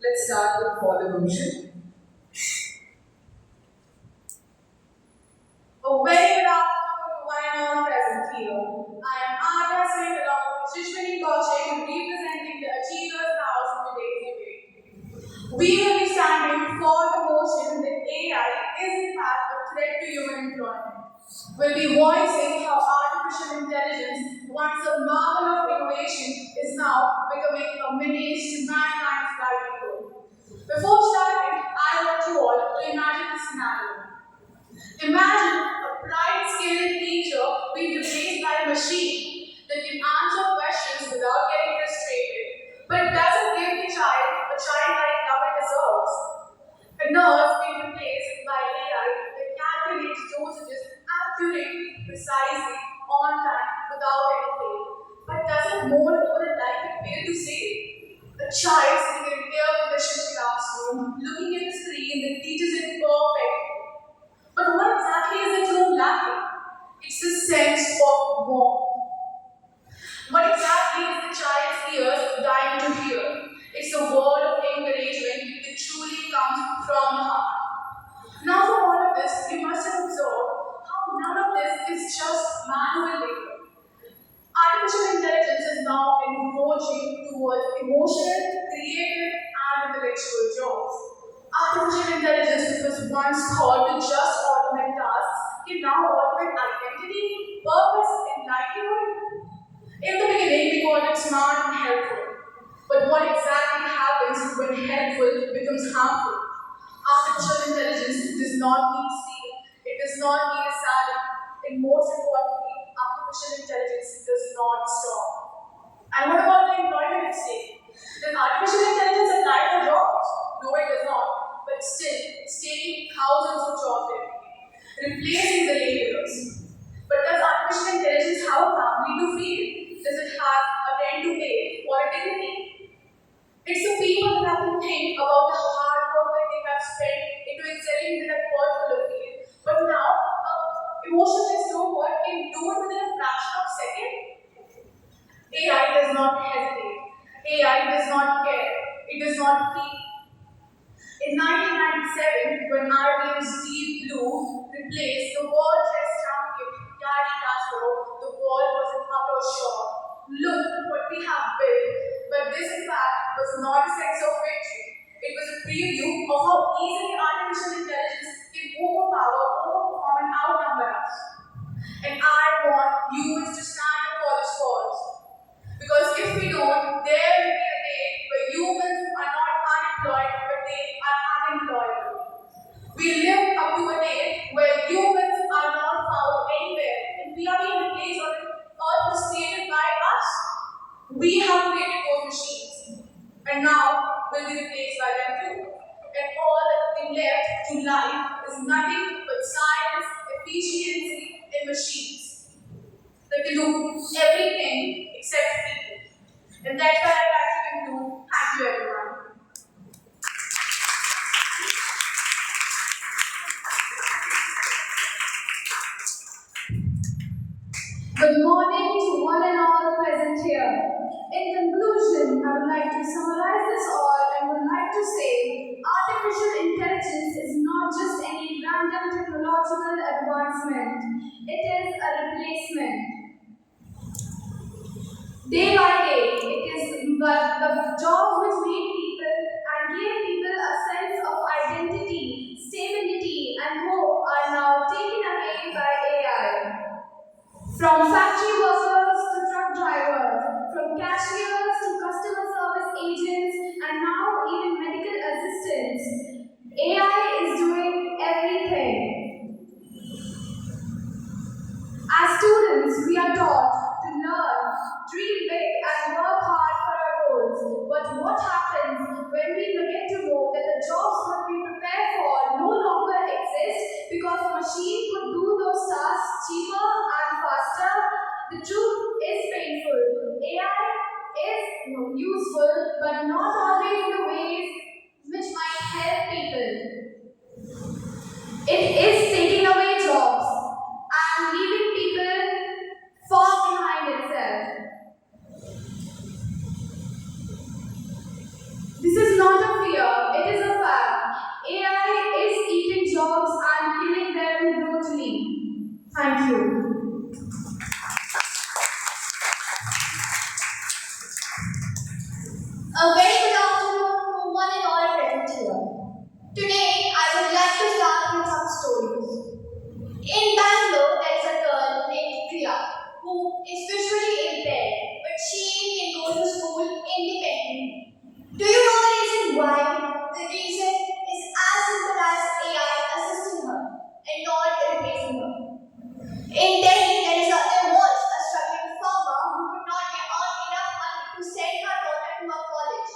Let's start with for the motion. A very good afternoon to one and all present here. I am Arya Singh along with Shishwini Kaushik representing the Achievers House in today's debate. We will be standing for the motion that AI is in fact a threat to human employment. We'll be voicing how artificial intelligence, once a marvel of innovation, is now becoming a menace to mankind's livelihood. Before starting, I want you all to imagine the scenario. Imagine a bright, skilled teacher being replaced by a machine that can answer questions without getting frustrated, but doesn't give the child a childlike love it deserves. A nurse being replaced by AI that calculates dosages accurately, precisely, on time, without any fail, but doesn't moan over the life it failed to save. A child sitting in an air-conditioned classroom, looking at the screen that teaches it perfectly. But what exactly is the room lacking? It's a sense of warmth. What exactly is the child's ears dying to hear? It's a word of encouragement that truly comes from the heart. Now, for all of this, you must have observed how none of this is just manual labor. Artificial intelligence is now encroaching towards emotional, creative, and intellectual jobs. Artificial intelligence, which was once thought to just automate tasks, can now automate identity, purpose, and livelihood. In the beginning, we called it smart and helpful. But what exactly happens when helpful becomes harmful? Artificial intelligence does not need sleep, it does not need a salary, and most importantly, artificial intelligence does not stop. And what about the employment at stake? Does artificial intelligence apply for jobs? No, it does not. But still, it's taking thousands of jobs every day, replacing the laborers. But does artificial intelligence have a family to feed? Does it have a rent to pay or a dignity? It's the people that have to think about the hard work that they have spent into excelling in that particular field. But now, emotionless robot can do it within a fraction of a second. AI does not hesitate. AI does not care. It does not feel. In 1997, when IBM's Deep Blue replaced the world chess champion Gary Kasparov, the world was in utter shock. Look what we have built. But this, in fact, was not a sense of victory. It was a preview of how easily artificial intelligence can overpower, overperform, and outnumber us. And I want humans to stand up for this cause. Because if we don't, there will be a day where humans are not unemployed, but they are unemployable. We live up to a day where humans are not found anywhere, and we are being replaced on an earth was created by us. We have created those machines, and now will be replaced by them too. And all that will be left to life is nothing but science, efficiency, and machines that can do everything except people. And that's why I'd like to conclude. Thank you, everyone. Good morning to one and all present here. In conclusion, I would like to summarize this all and would like to say artificial intelligence is not just any random technological advancement, it is a replacement. Day by day, it is but the jobs which made people and gave people a sense of identity, stability, and hope are now taken away by AI. From factory workers to truck drivers, from cashiers to customer service agents, and now even medical assistants, AI is doing everything. As students, we are taught to learn, dream big, and work hard for our goals. But what happens when we get to know that the jobs that we prepare for no longer exist because a machine could do those tasks cheaper and faster? The truth is painful. AI is useful, but not always in the ways which might help people. It is taking away jobs and leaving people far behind itself. This is not a fear. A very good afternoon to one and all present here. Today, I would like to start with some stories. In Bangalore, there is a girl named Priya who is visually impaired, but she can go to school independently. Do you know the reason why? The reason is as simple as AI assisting her and not replacing her. In Delhi, there was a struggling farmer who could not earn enough money to send her daughter to a college.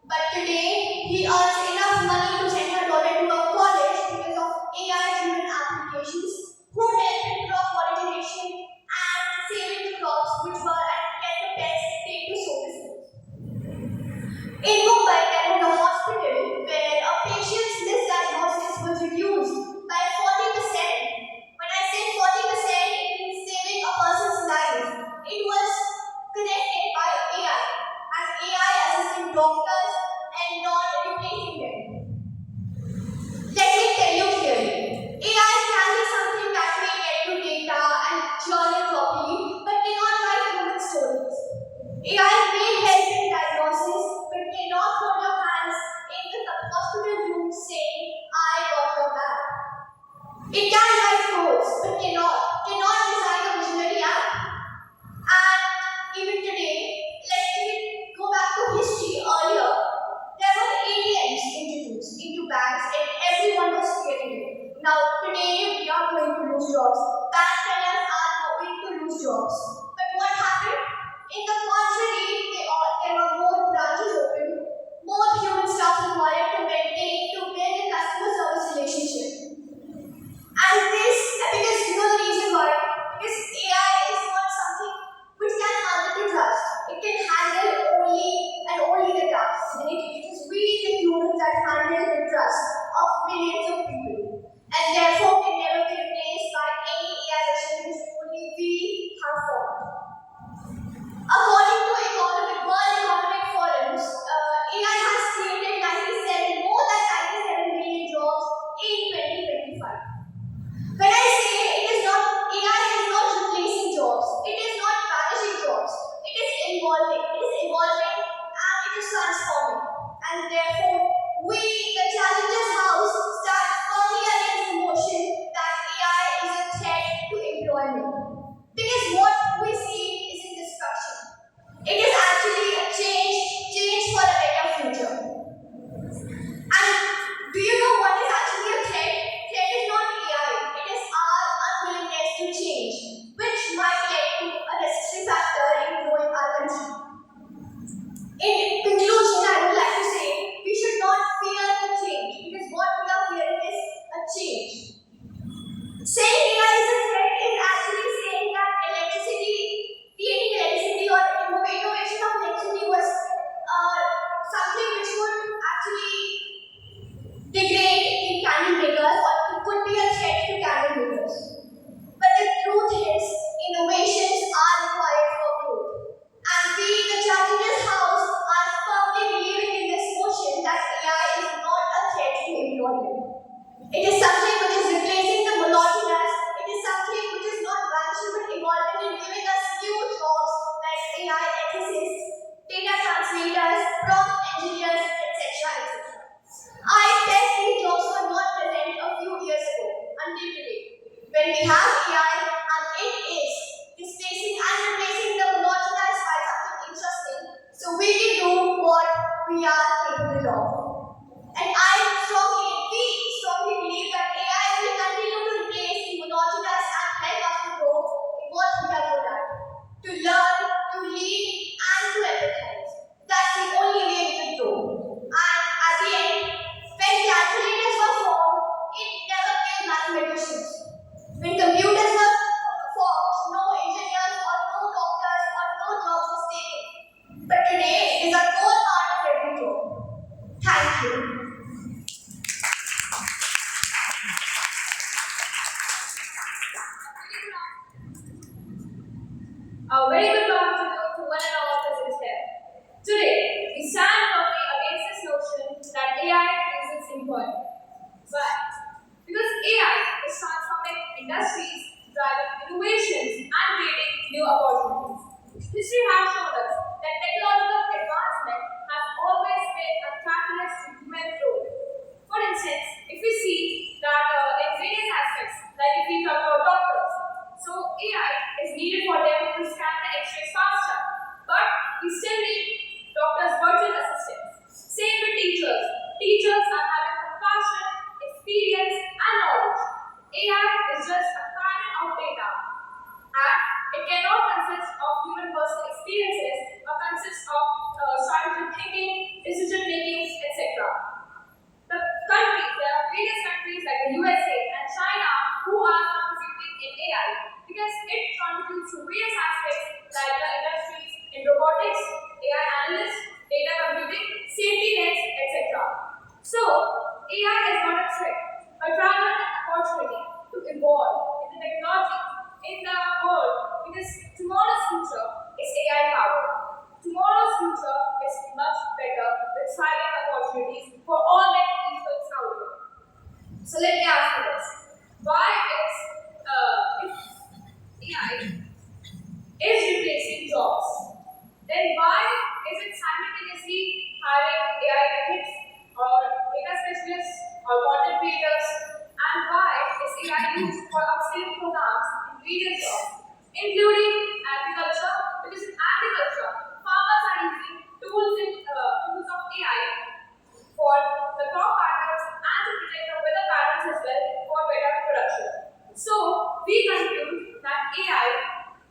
But today, he earns enough money to send her daughter to a college because of AI-driven applications who help in crop pollination and saving the crops which were and get the pests take to services. In Mumbai, there was a hospital where a patient's misdiagnosis was reduced by 40%. When I say 40%, it means saving a person's life. It was connected by AI, and AI assisting doctors and not replacing them. Let me tell you clearly. AI can be something that may get you data and journal properly, but cannot write human stories. AI may help in diagnosis, but cannot hold your hands into the hospital room saying, I got your back. It can write codes, but cannot design a visionary app. And even today, let's even go back to history earlier. There were ATMs introduced into banks and everyone was fearing it. Now today we are going to lose jobs. Bank tellers are going to lose jobs. But what happened? In the contrary, there were more branches open, more human staff required to build a customer service relationship. And this, because you know the reason why? Because AI is not something which can handle the trust. It can handle only the tasks. And it is we, the humans, that handle the trust of millions of people. And therefore can never be replaced by any AI machine which only we have formed. According to World Economic Forums, AI has created more than 97 million jobs in 2025. When I say AI is not replacing jobs, it is not vanishing jobs, it is evolving and it is transforming. And therefore, we, the Challengers House, stand firmly against the motion that AI is a threat to employment. Because what we see isn't destruction. It is actually a change for a better future. And do you know what is actually a threat? Threat is not AI, it is our unwillingness to change, which might lead to a necessary factor in growing our country. In conclusion, I would like to say we should not fear the change because what we are fearing is a change. Saying AI is a threat is actually saying that creating electricity or innovation of electricity was something which would actually degrade the candle makers or it could be a threat to candle makers. But the truth is, innovations are required for growth. And we, the Challengers House, are firmly believing in this motion that AI is not a threat to employment. It is something which is replacing the monotonous, it is something which is not vanishing but evolving and giving us new jobs like AI ethicists, data translators, prompt engineers, etc. I bet these jobs were not present a few years ago until today. When we have AI and it is displacing and replacing the monotonous by something interesting, so we can do what we are capable of. And we strongly believe that AI will continue to replace the monotonous and help us to grow in what we are good at. To learn, to lead, and to empathize. That's the only way we can grow. And at the end, when calculators were formed, it never killed mathematicians. When computers were formed, no engineers or no doctors or no jobs was taken. But today, it is a core part of every job. Thank you. A very good afternoon to one and all present here. Today, we stand firmly against this notion that AI is important. But because AI is transforming industries, driving innovations, and creating new opportunities, history has shown us that technological advancement has always is he hiring AI ethics or data specialists or content creators? And why is AI used for upskilling programs in various jobs, including agriculture? Because in agriculture, farmers are using tools of AI for the crop patterns and to predict the weather patterns as well for better production. So we conclude that AI,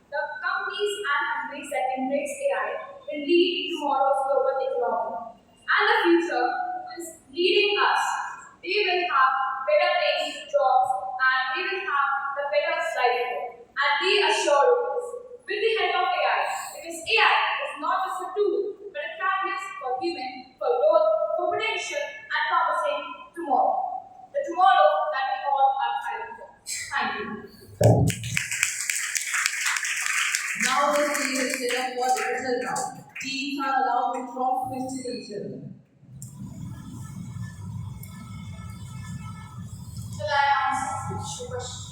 the companies and countries that embrace AI will lead tomorrow's global economy. And the future is leading us. We will have better paying jobs and we will have the better livelihood. And we assure you this with the help of AI, because AI is not just a tool, but a catalyst for human, for growth, for potential, and promising tomorrow. The tomorrow that we all are striving for. Thank you. Now the stage is set up for the result round. Teams are allowed to cross question each other. Shall I answer the question?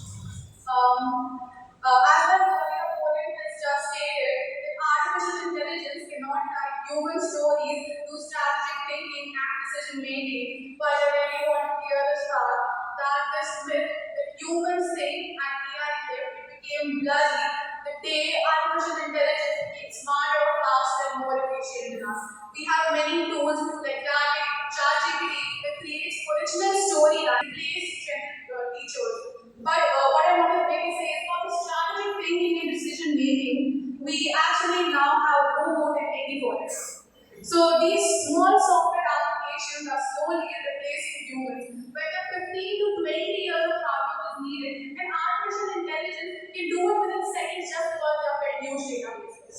As my earlier opponent has just stated, that artificial intelligence cannot write human stories through strategic thinking and decision making. But I really want to clear this fact that this myth that humans think and AI lived, it became bloody the day artificial intelligence became smarter, faster, and more efficient than us. We have many tools like ChatGPT that creates original storylines, replace general teachers. But what I want to really say is for the strategic thinking and decision making, we actually now have robotic editors. So these small software applications are slowly replacing humans. Whether 15 to 20 years of hard work is needed, and artificial intelligence can do it within seconds just because they are very huge databases.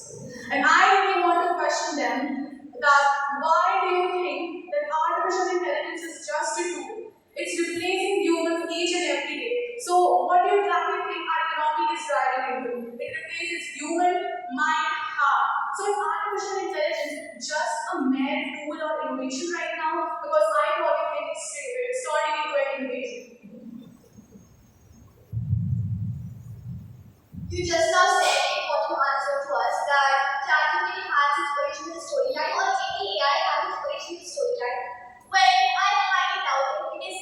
And I really want to question them that why do you think that artificial intelligence is just a tool? It's replacing humans each and every day. So what do you exactly think our economy is driving into? It replaces human, mind, heart. So is artificial intelligence just a mere tool or innovation right now? Because I probably think it's turning into an innovation. You just now said in what you answered to us that ChatGPT has its original storyline or any AI has its original storyline. Well, I highly doubt it because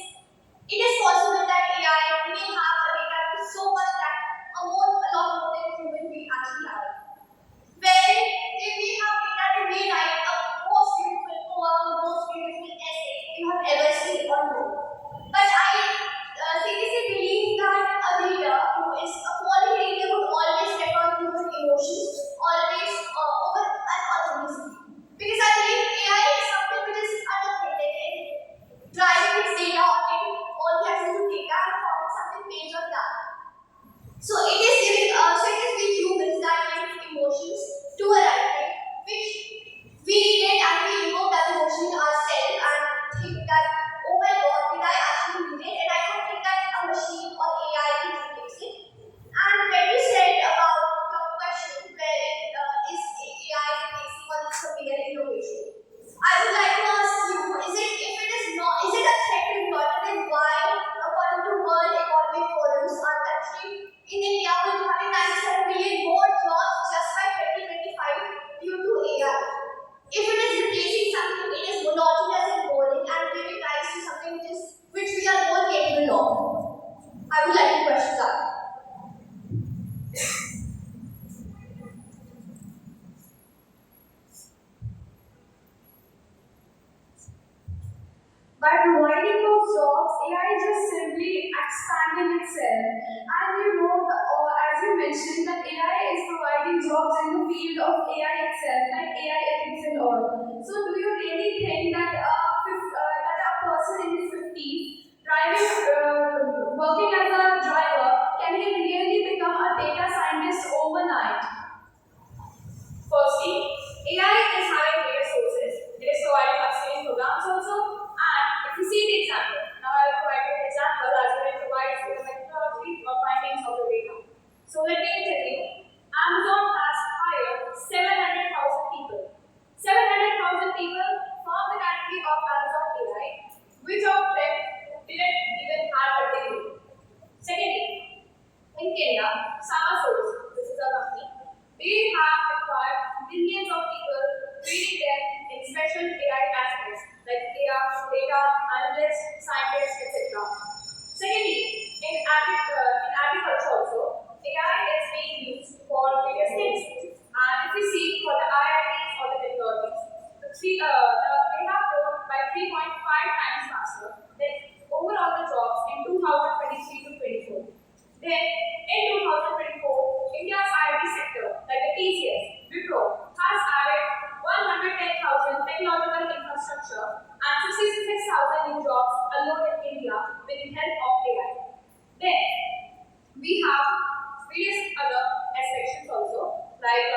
it is possible that AI may have a database so much that a lot more than human being actually have. Well, if we have data to rewrite a most beautiful poem, most beautiful essay you have ever seen or know. But I seriously believe that a reader who is a quality reader would always refer to human emotions, always over an authenticity. Because I believe AI is something which is unauthentic and driving its data or taking all the access to data and forming something based on that. So it is giving we humans that kind of emotions to a writer, which we read it and we invoke that emotion in ourselves and think that, oh my god, did I actually read it? And I don't think that a machine or AI can fix it. And when you said about the question where is AI replacing or is something an innovation, I would like to ask you, is it a threat to employment, and why, according to World Economic Forums, our country in India will be having 97 million more jobs just by 2025 due to AI? If it is replacing something, it is monotonous and boring and giving rise to something which we are more capable of. I would like to question that. By providing those jobs, AI is just simply expanding itself. And as you mentioned, that AI is providing jobs in the field of AI itself, like AI ethics and all. So, do you really think that that a person in his 50s working as a driver, can he really become a data scientist overnight? Firstly, AI is having data sources. It is providing upskilling programs also. And if you see the example, now I will provide you an example as it provides the methodology or findings of the data. So let me tell you, Amazon has hired 700,000 people. 700,000 people they have grown by 3.5 times faster than overall the jobs in 2023 to 24. Then, in 2024, India's IT sector, like the TCS, Wipro, has added 110,000 technological infrastructure and 66,000 new jobs alone in India with the help of AI. Then, we have various other sections also, like